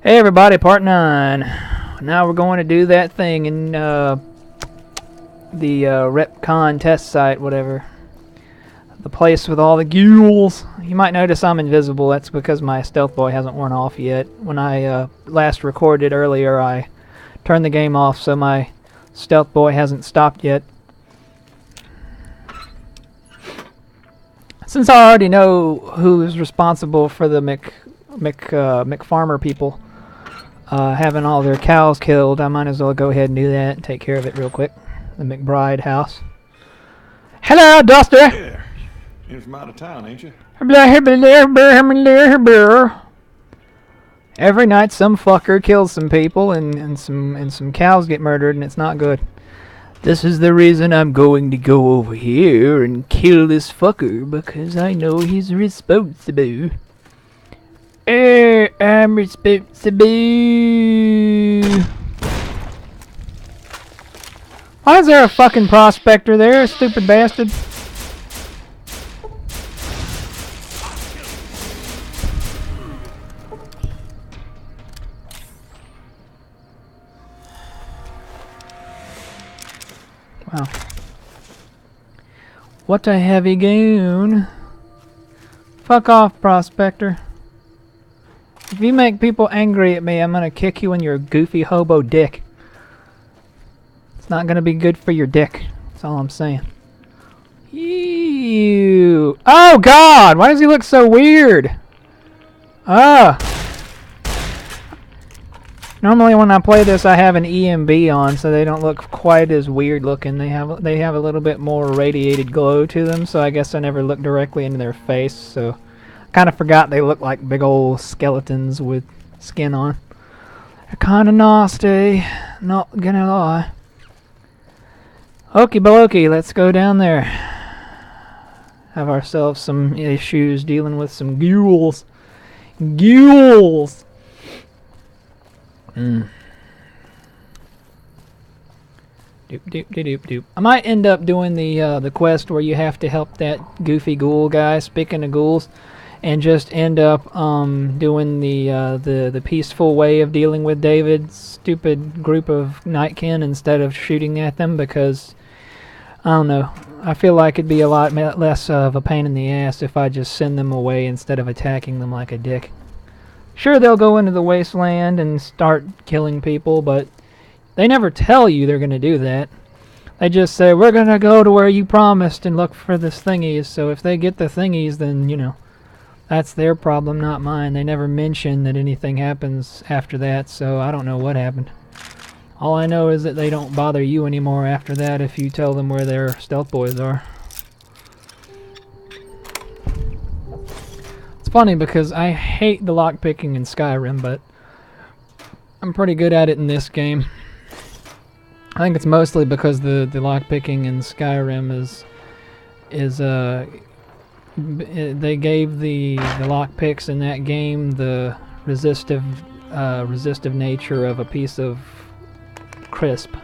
Hey everybody, part 9. Now we're going to do that thing in the RepCONN test site, whatever. The place with all the ghouls. You might notice I'm invisible. That's because my stealth boy hasn't worn off yet. When I last recorded earlier, I turned the game off, so my stealth boy hasn't stopped yet. Since I already know who's responsible for the McFarmer people having all their cows killed, I might as well go ahead and do that and take care of it real quick. The McBride house. Hello, Duster! Yeah. You're from out of town, ain't you? Every night some fucker kills some people and some cows get murdered, and it's not good. This is the reason I'm going to go over here and kill this fucker, because I know he's responsible. I'm responsible. Why is there a fucking prospector there, stupid bastard? Wow. What a heavy goon. Fuck off, prospector. If you make people angry at me, I'm gonna kick you in your goofy hobo dick. It's not gonna be good for your dick. That's all I'm saying. Ew. Oh God! Why does he look so weird? Normally when I play this, I have an EMB on, so they don't look quite as weird looking. They have a little bit more radiated glow to them, so I guess I never looked directly into their face. So I kind of forgot they look like big old skeletons with skin on. They're kind of nasty, not gonna lie. Okie dokie, let's go down there. Have ourselves some issues dealing with some ghouls. Ghouls! Doop doop doop doop. I might end up doing the quest where you have to help that goofy ghoul guy. Speaking of ghouls, and just end up doing the peaceful way of dealing with David's stupid group of Nightkin instead of shooting at them, because I don't know. I feel like it'd be a lot less of a pain in the ass if I just send them away instead of attacking them like a dick. Sure, they'll go into the wasteland and start killing people, but they never tell you they're going to do that. They just say, we're going to go to where you promised and look for this thingies. So if they get the thingies, then, you know, that's their problem, not mine. They never mention that anything happens after that, so I don't know what happened. All I know is that they don't bother you anymore after that if you tell them where their stealth boys are. Funny because I hate the lockpicking in Skyrim, but I'm pretty good at it in this game. I think it's mostly because the lockpicking in Skyrim is they gave the lockpicks in that game the resistive nature of a piece of crisp.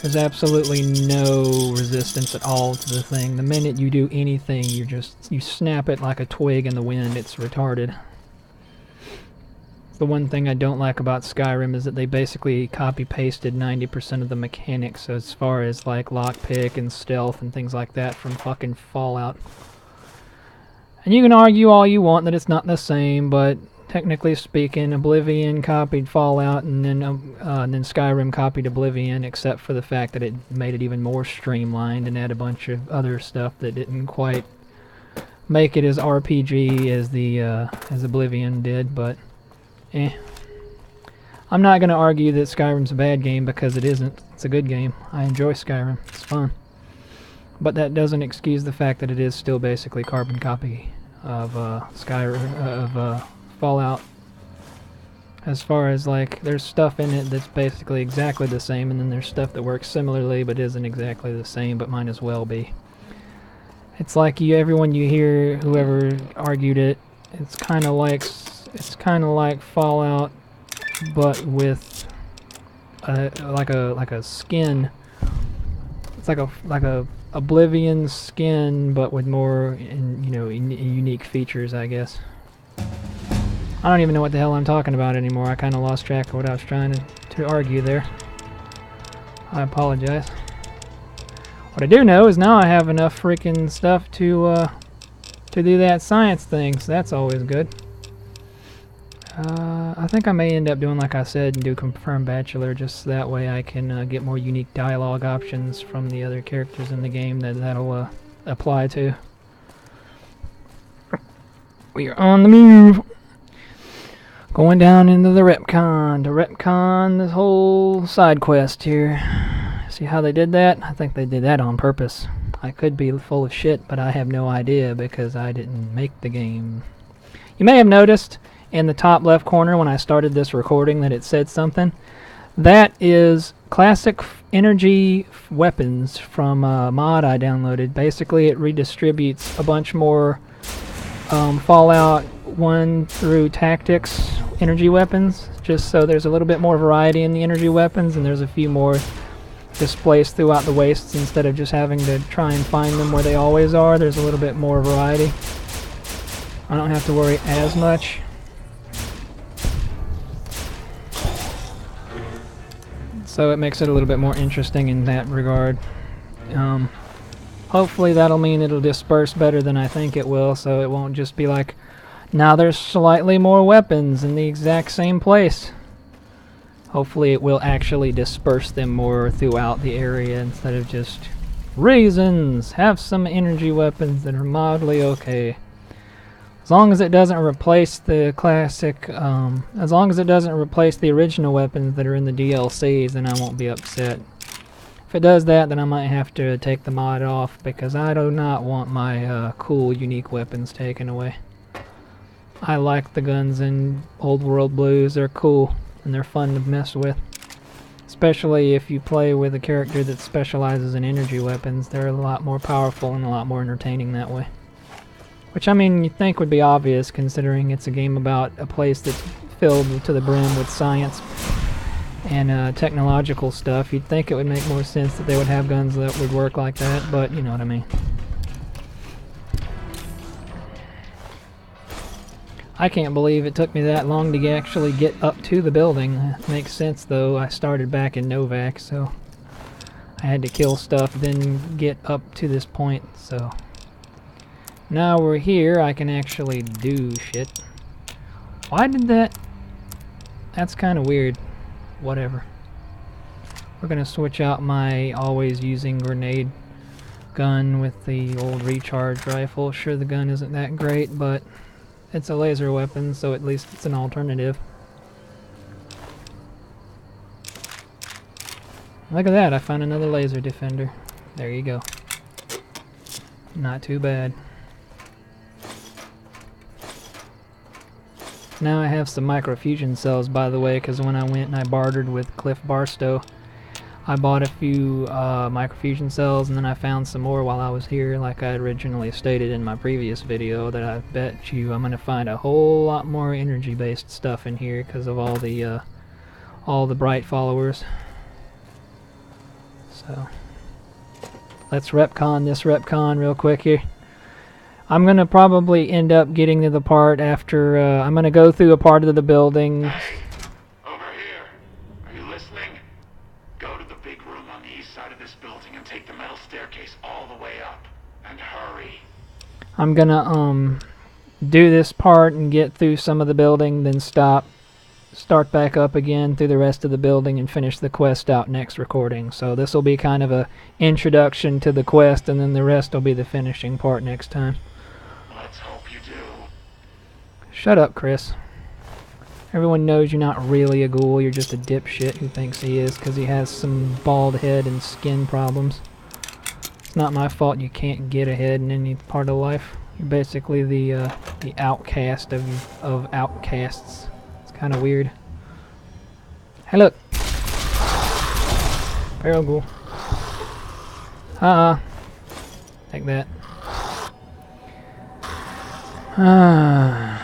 There's absolutely no resistance at all to the thing. The minute you do anything, you snap it like a twig in the wind. It's retarded. The one thing I don't like about Skyrim is that they basically copy-pasted 90% of the mechanics as far as like lockpick and stealth and things like that from fucking Fallout. And you can argue all you want that it's not the same, but technically speaking, Oblivion copied Fallout, and then Skyrim copied Oblivion, except for the fact that it made it even more streamlined and had a bunch of other stuff that didn't quite make it as RPG as Oblivion did. But I'm not gonna argue that Skyrim's a bad game, because it isn't. It's a good game. I enjoy Skyrim. It's fun. But that doesn't excuse the fact that it is still basically carbon copy of Fallout. As far as like, there's stuff in it that's basically exactly the same, and then there's stuff that works similarly but isn't exactly the same, but might as well be. It's like everyone you hear, whoever argued it, it's kind of like Fallout, but with like a skin. It's like a Oblivion skin, but with more unique features, I guess. I don't even know what the hell I'm talking about anymore. I kind of lost track of what I was trying to argue there. I apologize. What I do know is now I have enough freaking stuff to do that science thing, so that's always good. I think I may end up doing like I said and do Confirmed Bachelor, just so that way I can get more unique dialogue options from the other characters in the game that'll apply to. We are on the move! Going down into the RepCONN, to RepCONN this whole side quest here. See how they did that? I think they did that on purpose. I could be full of shit, but I have no idea because I didn't make the game. You may have noticed in the top left corner when I started this recording that it said something. That is classic energy weapons from a mod I downloaded. Basically it redistributes a bunch more Fallout 1 through Tactics energy weapons, just so there's a little bit more variety in the energy weapons, and there's a few more displaced throughout the wastes instead of just having to try and find them where they always are. There's a little bit more variety. I don't have to worry as much. So it makes it a little bit more interesting in that regard. Hopefully that'll mean it'll disperse better than I think it will, so it won't just be like, now there's slightly more weapons in the exact same place. Hopefully it will actually disperse them more throughout the area instead of just reasons. Have some energy weapons that are mildly okay. As long as it doesn't replace the classic, as long as it doesn't replace the original weapons that are in the DLCs, then I won't be upset. If it does that, then I might have to take the mod off because I do not want my cool, unique weapons taken away. I like the guns in Old World Blues. They're cool and they're fun to mess with. Especially if you play with a character that specializes in energy weapons. They're a lot more powerful and a lot more entertaining that way. Which, I mean, you'd think would be obvious considering it's a game about a place that's filled to the brim with science and technological stuff. You'd think it would make more sense that they would have guns that would work like that, but you know what I mean. I can't believe it took me that long to actually get up to the building. That makes sense though. I started back in Novak, so I had to kill stuff, then get up to this point, so now we're here, I can actually do shit. Why did that? That's kind of weird. Whatever. We're gonna switch out my always using grenade gun with the old recharge rifle. Sure, the gun isn't that great, but it's a laser weapon, so at least it's an alternative. Look at that, I found another laser defender. There you go. Not too bad. Now I have some microfusion cells, by the way, because when I went and I bartered with Cliff Barstow, I bought a few microfusion cells, and then I found some more while I was here, like I originally stated in my previous video, that I bet you I'm going to find a whole lot more energy-based stuff in here because of all the bright followers. So, let's RepCONN this RepCONN real quick here. I'm going to probably end up getting to the part after, I'm going to go through a part of the building. Hey, over here. Are you listening? Go to the big room on the east side of this building and take the metal staircase all the way up. And hurry. I'm going to do this part and get through some of the building, then stop, start back up again through the rest of the building and finish the quest out next recording. So this will be kind of a introduction to the quest, and then the rest will be the finishing part next time. Let's hope you do. Shut up, Chris. Everyone knows you're not really a ghoul, you're just a dipshit who thinks he is because he has some bald head and skin problems. It's not my fault you can't get ahead in any part of life. You're basically the outcast of outcasts. It's kind of weird. Hey, look! Feral ghoul. Take that. I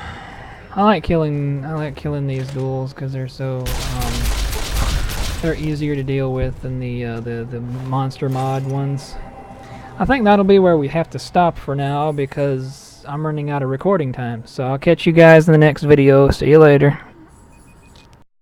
like killing these ghouls because they're so they're easier to deal with than the monster mod ones. I think that'll be where we have to stop for now because I'm running out of recording time. So I'll catch you guys in the next video. See you later.